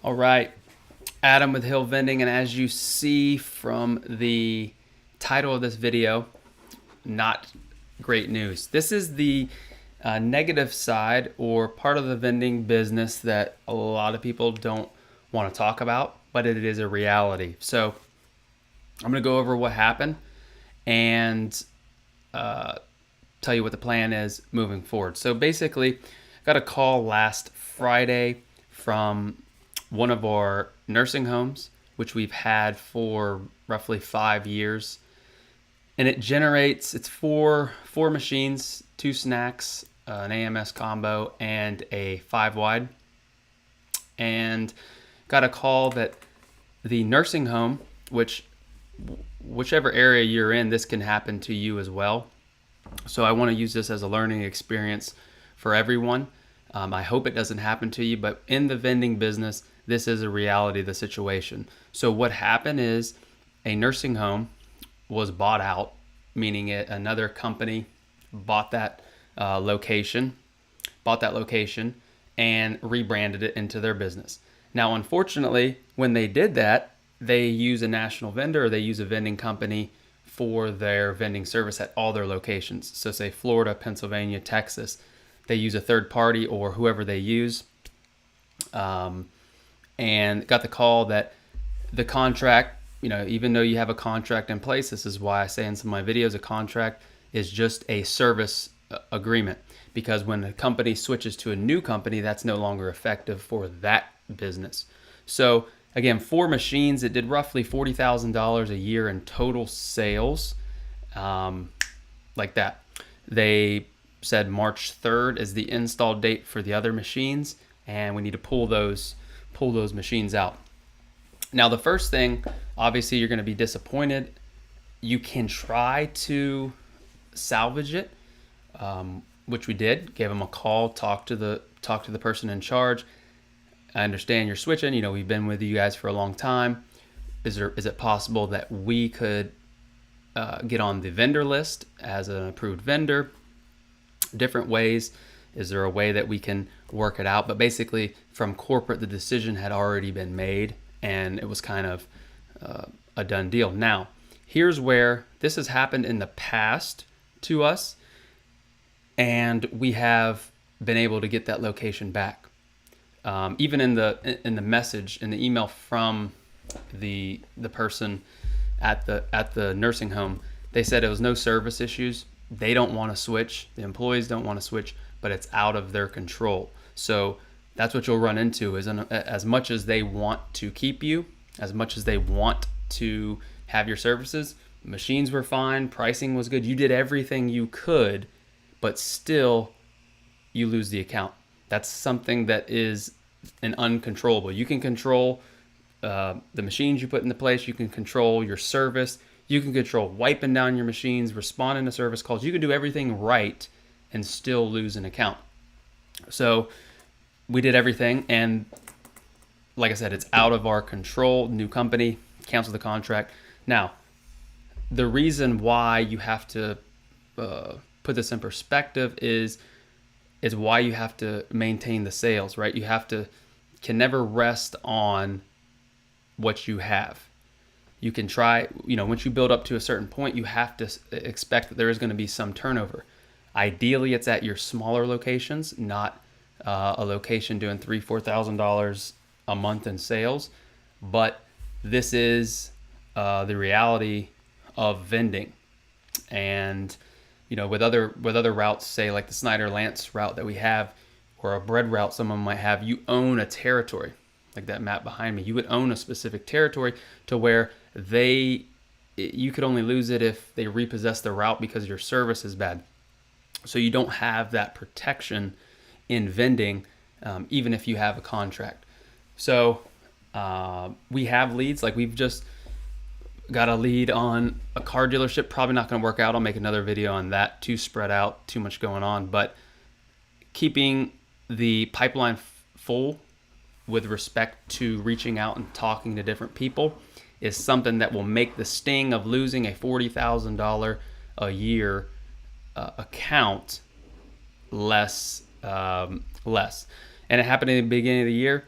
All right, Adam with Hill Vending, and as you see from the title of this video, not great news. This is the negative side or part of the vending business that a lot of people don't want to talk about, but it is a reality. So I'm going to go over what happened and tell you what the plan is moving forward. So basically, I got a call last Friday from one of our nursing homes, which we've had for roughly 5 years. And it's four machines, two snacks, an AMS combo, and a 5 wide. And got a call that the nursing home, whichever area you're in, this can happen to you as well. So I want to use this as a learning experience for everyone. I hope it doesn't happen to you, but in the vending business, this is a reality of the situation. So what happened is a nursing home was bought out, meaning another company bought that location, and rebranded it into their business. Now, unfortunately, when they did that, they use a national vendor, or they use a vending company for their vending service at all their locations. So say Florida, Pennsylvania, Texas, they use a third party or whoever they use. And got the call that the contract, even though you have a contract in place, this is why I say in some of my videos, a contract is just a service agreement, because when a company switches to a new company, that's no longer effective for that business. So again, 4 machines, it did roughly $40,000 a year in total sales, like that. They said March 3rd is the install date for the other machines, and we need to pull those machines out. Now, the first thing, obviously, you're going to be disappointed. You can try to salvage it, which we did. Gave them a call, talk to the person in charge. I understand you're switching. We've been with you guys for a long time. Is it possible that we could get on the vendor list as an approved vendor? Different ways. Is there a way that we can work it out? But basically, from corporate, the decision had already been made, and it was kind of a done deal. Now, here's where this has happened in the past to us, and we have been able to get that location back. Even in the message, in the email from the person at the nursing home, they said it was no service issues. They don't want to switch. The employees don't want to switch, but it's out of their control. So that's what you'll run into, is as much as they want to keep you, as much as they want to have your services, machines were fine, pricing was good, you did everything you could, but still you lose the account. That's something that is an uncontrollable. You can control the machines you put into place. You can control your service. You can control wiping down your machines, responding to service calls. You can do everything right and still lose an account. So we did everything, and like I said, it's out of our control. New company, cancel the contract. Now, the reason why you have to put this in perspective is why you have to maintain the sales, right? You can never rest on what you have. You can try, once you build up to a certain point, you have to expect that there is going to be some turnover. Ideally, it's at your smaller locations, not a location doing $3,000-$4,000 a month in sales. But this is the reality of vending. And with other routes, say like the Snyder Lance route that we have, or a bread route someone might have, you own a territory. Like that map behind me, you would own a specific territory to where you could only lose it if they repossess the route because your service is bad. So you don't have that protection in vending, even if you have a contract. So we have leads. Like we've just got a lead on a car dealership. Probably not going to work out. I'll make another video on that. Too spread out, too much going on. But keeping the pipeline full with respect to reaching out and talking to different people is something that will make the sting of losing a $40,000 a year account less. And it happened in the beginning of the year.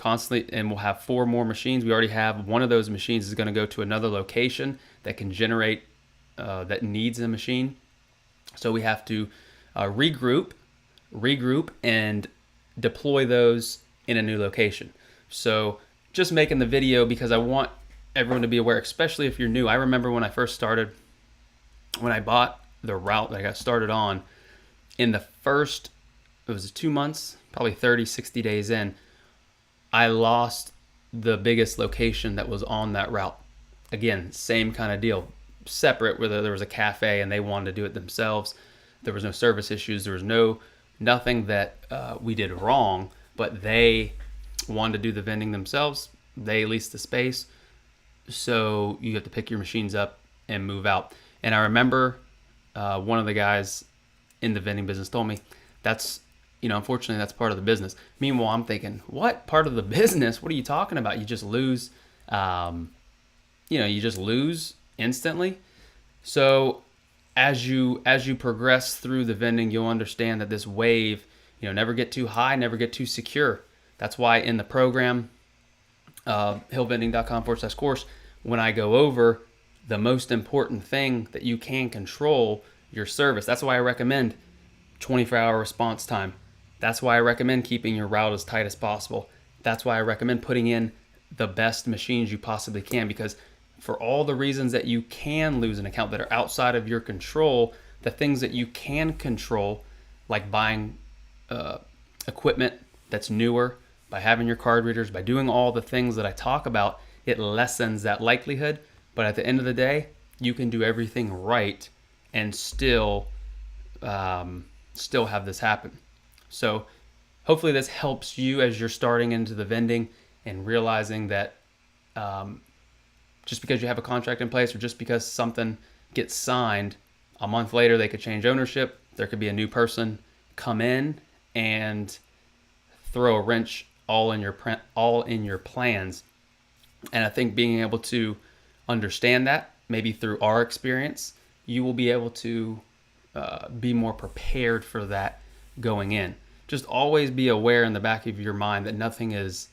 constantly, and we'll have 4 more machines. We already have one of those machines is going to go to another location that can generate, that needs a machine. So we have to regroup, and deploy those in a new location. So just making the video because I want everyone to be aware, especially if you're new. I remember when I first started, when I bought the route that I got started on, in the first, it was 2 months, probably 30, 60 days in, I lost the biggest location that was on that route. Again, same kind of deal, separate, whether there was a cafe and they wanted to do it themselves. There was no service issues. There was nothing that we did wrong, but they wanted to do the vending themselves. They leased the space. So you have to pick your machines up and move out. And I remember one of the guys in the vending business told me, that's, unfortunately that's part of the business. Meanwhile, I'm thinking, what part of the business? What are you talking about? You just lose, you just lose instantly. So as you progress through the vending, you'll understand that this wave, never get too high, never get too secure. That's why in the program, hillvending.com/course, when I go over the most important thing that you can control, your service. That's why I recommend 24-hour response time. That's why I recommend keeping your route as tight as possible. That's why I recommend putting in the best machines you possibly can, because for all the reasons that you can lose an account that are outside of your control, the things that you can control, like buying equipment that's newer, by having your card readers, by doing all the things that I talk about, it lessens that likelihood. But at the end of the day, you can do everything right and still have this happen. So hopefully this helps you as you're starting into the vending and realizing that just because you have a contract in place, or just because something gets signed, a month later they could change ownership. There could be a new person come in and throw a wrench all in your plans. And I think being able to understand that, maybe through our experience, you will be able to be more prepared for that going in. Just always be aware in the back of your mind that nothing is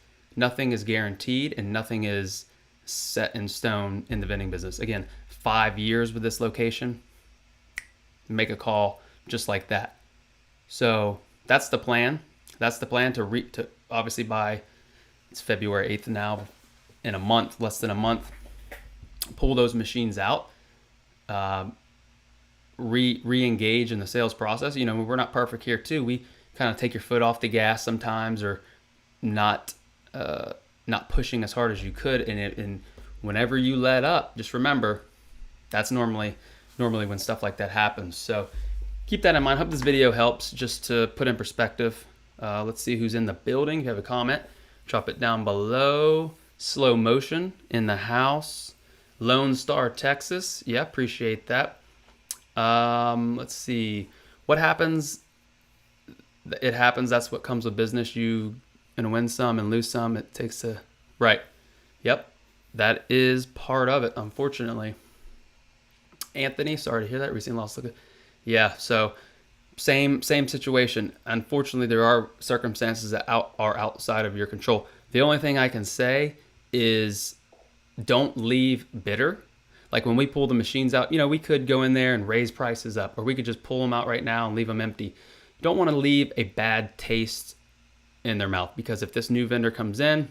guaranteed and nothing is set in stone in the vending business. Again, 5 years with this location, make a call just like that. So that's the plan. That's the plan to obviously by, it's February 8th now, in a month, less than a month, pull those machines out, re-engage in the sales process. We're not perfect here too. We kind of take your foot off the gas sometimes, or not pushing as hard as you could. And whenever you let up, just remember, that's normally when stuff like that happens. So keep that in mind. Hope this video helps just to put in perspective. Let's see who's in the building. If you have a comment, drop it down below. Slow motion in the house. Lone Star, Texas. Yeah, appreciate that. Let's see. What happens? It happens. That's what comes with business. You gonna win some and lose some. It takes a right. Yep, that is part of it, unfortunately. Anthony, sorry to hear that. Recently lost. Yeah. So same situation. Unfortunately, there are circumstances that are outside of your control. The only thing I can say is don't leave bitter. Like when we pull the machines out, we could go in there and raise prices up, or we could just pull them out right now and leave them empty. You don't want to leave a bad taste in their mouth, because if this new vendor comes in,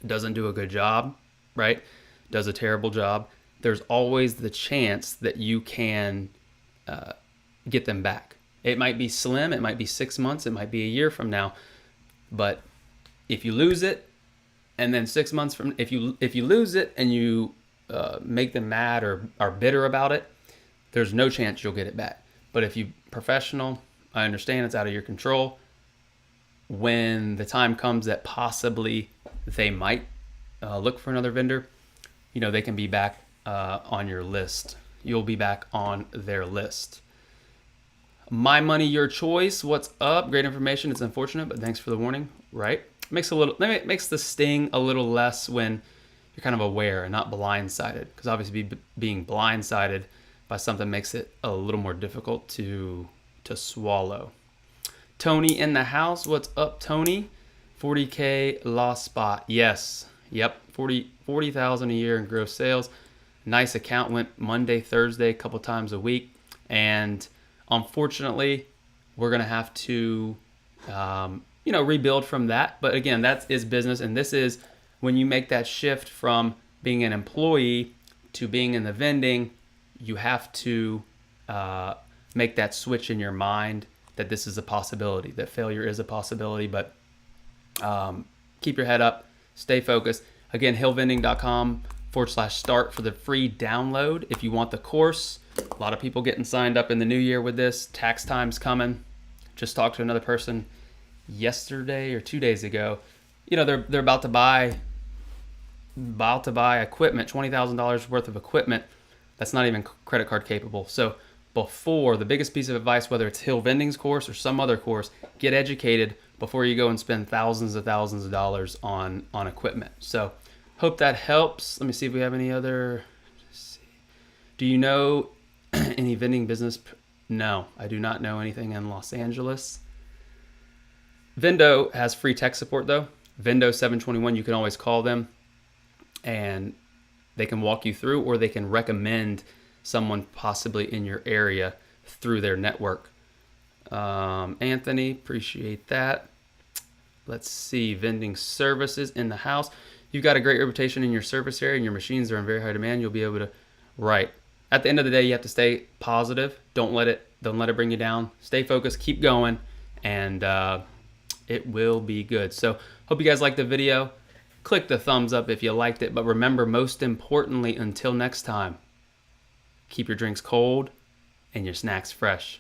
doesn't do a good job, right? Does a terrible job, there's always the chance that you can get them back. It might be slim, it might be 6 months, it might be a year from now, but if you lose it, and then 6 months from, if you lose it and you make them mad or are bitter about it, there's no chance you'll get it back. But if you professional, I understand it's out of your control. When the time comes that possibly they might look for another vendor, they can be back on your list. You'll be back on their list. My money, your choice. What's up? Great information. It's unfortunate, but thanks for the warning. Right? Makes the sting a little less when you're kind of aware and not blindsided, because obviously being blindsided by something makes it a little more difficult to swallow. Tony in the house. What's up, Tony? 40K lost spot. Yes. Yep. 40,000 a year in gross sales. Nice account. Went Monday, Thursday, a couple times a week. And unfortunately, we're going to have to, rebuild from that. But again, that is business. And this is when you make that shift from being an employee to being in the vending, you have to make that switch in your mind that this is a possibility, that failure is a possibility. But keep your head up, stay focused. Again, hillvending.com/start for the free download. If you want the course, a lot of people getting signed up in the new year with this. Tax time's coming. Just talked to another person yesterday or 2 days ago. They're about to buy equipment, $20,000 worth of equipment that's not even credit card capable. So before, the biggest piece of advice, whether it's Hill Vending's course or some other course, get educated before you go and spend thousands of dollars on equipment. So hope that helps. Let me see if we have any other. Do you know any vending business? No, I do not know anything in Los Angeles. Vendo has free tech support though. Vendo 721, you can always call them and they can walk you through, or they can recommend someone possibly in your area through their network. Anthony, appreciate that. Let's see, vending services in the house. You've got a great reputation in your service area and your machines are in very high demand. You'll be able to, right. At the end of the day, you have to stay positive. Don't let it bring you down. Stay focused, keep going, and it will be good. So hope you guys liked the video. Click the thumbs up if you liked it. But remember, most importantly, until next time, keep your drinks cold and your snacks fresh.